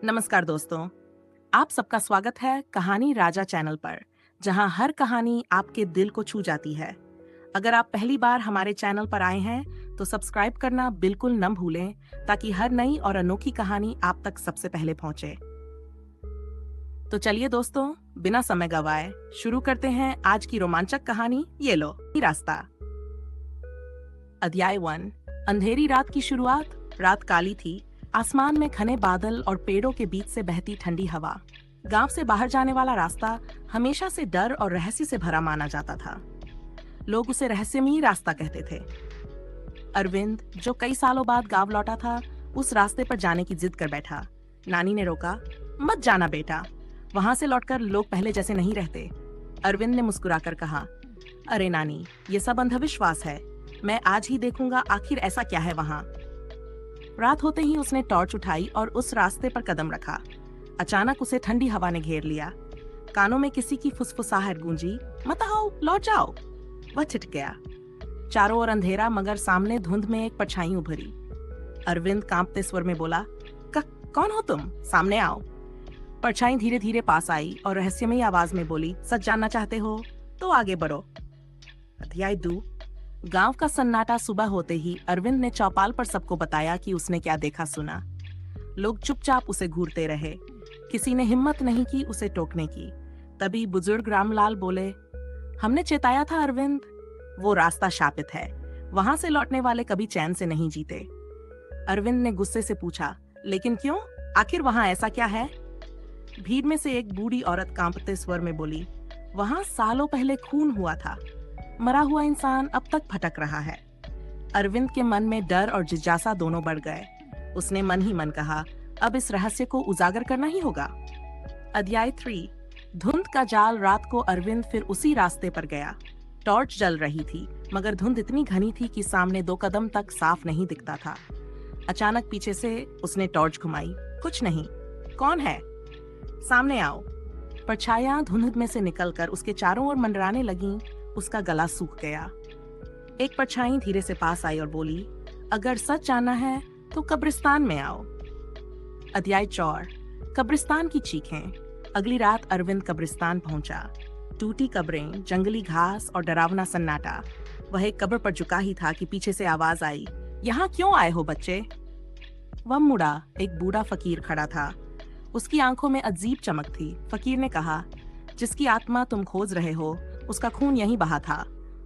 नमस्कार दोस्तों, आप सबका स्वागत है कहानी राजा चैनल पर, जहां हर कहानी आपके दिल को छू जाती है। अगर आप पहली बार हमारे चैनल पर आए हैं, तो सब्सक्राइब करना बिल्कुल न भूलें, ताकि हर नई और अनोखी कहानी आप तक सबसे पहले पहुंचे। तो चलिए दोस्तों, बिना समय गवाए शुरू करते हैं आज की रोमांचक कहानी। ये लो रास्ता। अध्याय 1। अंधेरी रात की शुरुआत। रात काली थी। आसमान में घने बादल और पेड़ों के बीच से बहती ठंडी हवा। गांव से बाहर जाने वाला रास्ता हमेशा से डर और रहस्य से भरा माना जाता था। लोग उसे रहस्यमयी रास्ता कहते थे। अरविंद, जो कई सालों बाद गांव लौटा था, उस रास्ते पर जाने की जिद कर बैठा। नानी ने रोका, मत जाना बेटा, वहां से लौटकर लोग पहले जैसे नहीं रहते। अरविंद ने मुस्कुराकर कहा, अरे नानी, ये सब अंधविश्वास है। मैं आज ही देखूंगा आखिर ऐसा क्या है वहां। रात होते ही उसने टॉर्च उठाई और उस रास्ते पर कदम रखा। अचानक उसे ठंडी हवा ने घेर लिया। कानों में किसी की फुसफुसाहट गूंजी, मत आओ, लौट जाओ। वह छिट गया। चारों ओर अंधेरा, मगर सामने धुंध में एक परछाई उभरी। अरविंद कांपते स्वर में बोला, कौन हो तुम? सामने आओ। परछाई धीरे धीरे पास आई और रहस्यमयी आवाज में बोली, सच जानना चाहते हो तो आगे बढ़ो। अध्याय 2। गांव का सन्नाटा। सुबह होते ही अरविंद ने चौपाल पर सबको बताया कि उसने क्या देखा सुना। लोग चुपचाप उसे घूरते रहे। किसी ने हिम्मत नहीं की उसे टोकने की। तभी बुजुर्ग रामलाल बोले, हमने चेताया था अरविंद, वो रास्ता शापित है। वहां से लौटने वाले कभी चैन से नहीं जीते। अरविंद ने गुस्से से पूछा, लेकिन क्यों? आखिर वहां ऐसा क्या है? भीड़ में से एक बूढ़ी औरत कांपते स्वर में बोली, वहां सालों पहले खून हुआ था। मरा हुआ इंसान अब तक भटक रहा है। अरविंद के मन में डर और जिज्ञासा दोनों बढ़ गए। उसने मन ही मन कहा, अब इस रहस्य को उजागर करना ही होगा। अध्याय 3। धुंध का जाल। रात को अरविंद फिर उसी रास्ते पर गया। टॉर्च जल रही थी, मगर धुंध इतनी घनी थी कि सामने 2 कदम तक साफ नहीं दिखता था। अचानक पीछे से उसने टॉर्च घुमाई। कुछ नहीं। कौन है? सामने आओ। परछाइयां धुंध में से निकलकर उसके चारों ओर मंडराने लगीं। उसका गला सूख गया। एक परछाई धीरे से पास आई और बोली, अगर सच जानना है तो कब्रिस्तान में आओ। अध्याय 4। कब्रिस्तान की चीखें। अगली रात अरविंद कब्रिस्तान पहुंचा। टूटी कब्रें, जंगली घास और डरावना सन्नाटा। वह एक कब्र पर झुका ही था कि पीछे से आवाज आई, यहाँ क्यों आए हो बच्चे? वह मुड़ा। एक बूढ़ा फकीर खड़ा था। उसकी आंखों में अजीब चमक थी। फकीर ने कहा, जिसकी आत्मा तुम खोज रहे हो, उसका खून यहीं बहा था।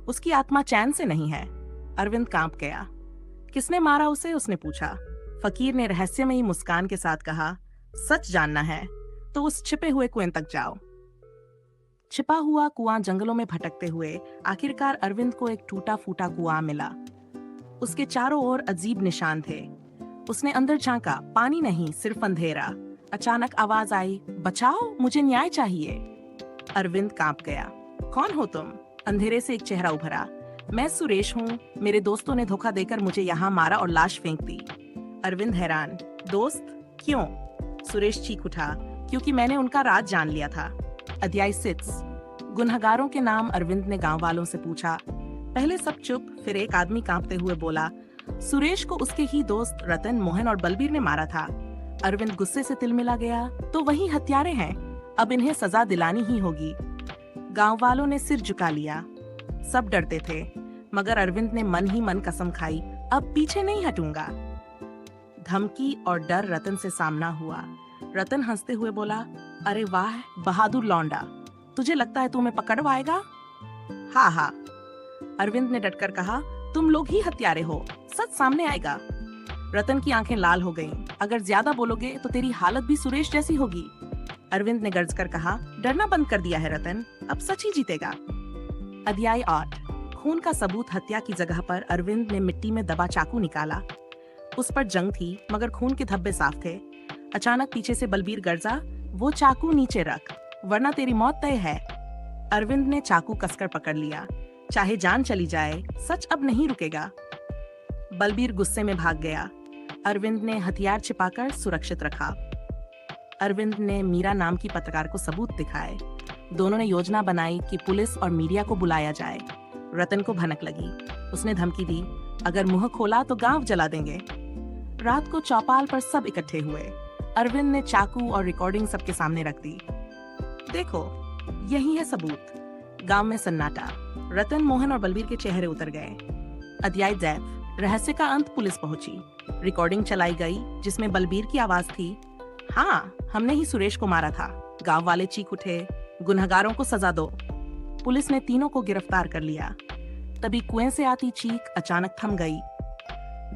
उसकी आत्मा चैन से नहीं है। अरविंद कांप गया। किसने मारा उसे? उसने पूछा। फकीर ने रहस्यमयी मुस्कान के साथ कहा, सच जानना है तो उस छिपे हुए कुएं तक जाओ। छिपा हुआ कुआं जंगलों में भटकते हुए आखिरकार अरविंद को एक टूटा फूटा कुआं मिला। उसके चारों ओर अजीब निशान थे। उसने अंदर झांका, पानी नहीं, सिर्फ अंधेरा। अचानक आवाज आई, बचाओ, मुझे न्याय चाहिए। अरविंद कांप गया। कौन हो तुम? अंधेरे से एक चेहरा उभरा। मैं सुरेश हूँ। मेरे दोस्तों ने धोखा देकर मुझे यहाँ मारा और लाश फेंक दी। अरविंद हैरान, दोस्त? क्यों? सुरेश चीख उठा, क्योंकि मैंने उनका राज जान लिया था। अध्याय 6। गुनहगारों के नाम। अरविंद ने गांव वालों से पूछा। पहले सब चुप, फिर एक आदमी कांपते हुए बोला, सुरेश को उसके ही दोस्त रतन, मोहन और बलबीर ने मारा था। अरविंद गुस्से से तिलमिला गया, तो वही हत्यारे हैं। अब इन्हें सजा दिलानी ही होगी। गांव वालों ने सिर झुका लिया। सब डरते थे, मगर अरविंद ने मन ही मन कसम खाई, अब पीछे नहीं हटूंगा। धमकी और डर। रतन से सामना हुआ। रतन हंसते हुए बोला, अरे वाह बहादुर लौंडा, तुझे लगता है तुम्हें पकड़वाएगा? हाँ हाँ। अरविंद ने डटकर कहा, तुम लोग ही हत्यारे हो, सच सामने आएगा। रतन की आंखें लाल हो गईं। अगर ज्यादा बोलोगे तो तेरी हालत भी सुरेश जैसी होगी। अरविंद ने गर्ज कर कहा, डरना बंद कर दिया है रतन, अब सच ही जीतेगा। अध्याय 8। खून का सबूत। हत्या की जगह पर अरविंद ने मिट्टी में दबा चाकू निकाला। उस पर जंग थी, मगर खून के धब्बे साफ थे। अचानक पीछे से बलबीर गर्जा, वो चाकू नीचे रख, वरना तेरी मौत तय है। अरविंद ने चाकू कसकर पकड़ लिया। चाहे जान चली जाए, सच अब नहीं रुकेगा। बलबीर गुस्से में भाग गया। अरविंद ने हथियार छिपाकर सुरक्षित रखा। अरविंद ने मीरा नाम की पत्रकार को सबूत दिखाए। दोनों ने योजना बनाई कि पुलिस और मीडिया को बुलाया जाए। रतन को भनक लगी। उसने धमकी दी, अगर मुंह खोला तो गांव जला देंगे। रात को चौपाल पर सब इकट्ठे हुए। अरविंद ने चाकू और रिकॉर्डिंग सबके सामने रख दी। देखो, यही है सबूत। गांव में सन्नाटा। रतन, मोहन और बलबीर के चेहरे उतर गए। अध्याय दैव, रहस्य का अंत। पुलिस पहुंची। रिकॉर्डिंग चलाई गई जिसमें बलबीर की आवाज थी, हाँ, हमने ही सुरेश को मारा था। गांव वाले चीख उठे, गुनहगारों को सजा दो। पुलिस ने तीनों को गिरफ्तार कर लिया। तभी कुएं से आती चीख अचानक थम गई।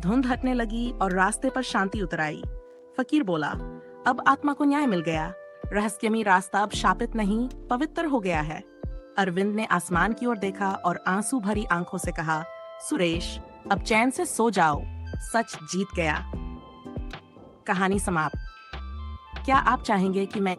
धुंध हटने लगी और रास्ते पर शांति उतर आई। फकीर बोला, अब आत्मा को न्याय मिल गया। रहस्यमयी रास्ता अब शापित नहीं, पवित्र हो गया है। अरविंद ने आसमान की ओर देखा और आंसू भरी आंखों से कहा, सुरेश, अब चैन से सो जाओ, सच जीत गया। कहानी समाप्त। क्या आप चाहेंगे कि मैं